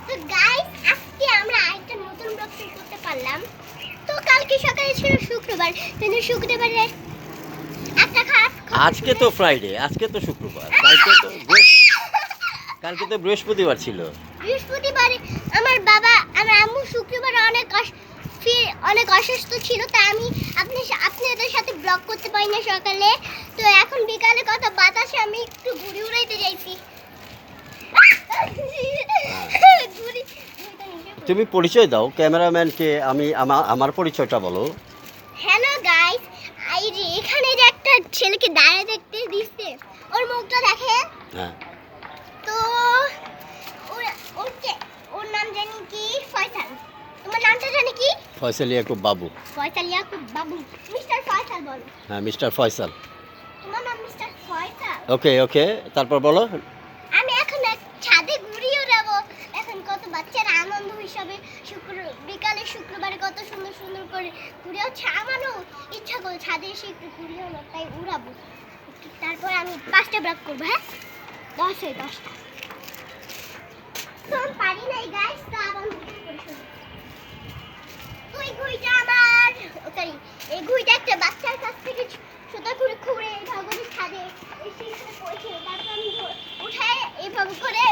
তো গাইস আজকে আমরা আরেকটা নতুন ব্লগ শুরু করতে পারলাম। তো কালকে সকালে ছিল শুক্রবার, কিন্তু শুক্রবারে একটা খারাপ খবর আজকে ছিল। তো ফ্রাইডে, আজকে তো শুক্রবার, কালকে তো বৃহস্পতিবার ছিল। বৃহস্পতিবারে আমার বাবা আমার আম্মু শুক্রবারে অনেক অসুস্থ ছিল, তাই আমি আপনাদের সাথে ব্লগ করতে পারি না সকালে। তো এখন বিকালে কথা বাতাসে আমি একটু ঘুরে উড়াইতে যাইছি। ঘুড়ি তুমি পরিচয় দাও ক্যামেরাম্যানকে, আমি আমার পরিচয়টা বলো। হ্যালো গাইস, এই যে এখানে যে একটা ছেলেকে দাঁড়িয়ে দেখতে দিচ্ছে, ওর মুখটা দেখে। হ্যাঁ, তো ওর নাম জানি কি ফয়সাল। তোমার নামটা জানি কি? ফয়সাল ইয়াকুব বাবু। ফয়সাল ইয়াকুব বাবু, মিস্টার ফয়সাল বলো। হ্যাঁ, মিস্টার ফয়সাল। তোমার নাম মিস্টার ফয়সাল। ওকে ওকে, তারপর বলো। আমি এখন ছাদে ঘুরিয়ে উড়াবো। এখন কত বাচ্চারা আনন্দ হিসাবে বিকালে শুক্রবারে কত সুন্দর সুন্দর করে ঘুরে হচ্ছে। আমারও ইচ্ছা করে ছাদে এসে একটু ঘুরিয়ে হলো, তাই উড়াবো। তারপর আমি 5টা ব্লক করবো। হ্যাঁ, 10টা তো আমি পারি নাই গাইস, তো আবার নতুন করে শুরু। তো এই ঘুড়িটা আমার সরি, এই ঘুড়িটা একটা বাচ্চার কাছ থেকে সুতা করে খুঁড়ে এইভাবে করে ছাদে এসে পড়েছিল। তারপর আমি উঠায় এইভাবে করে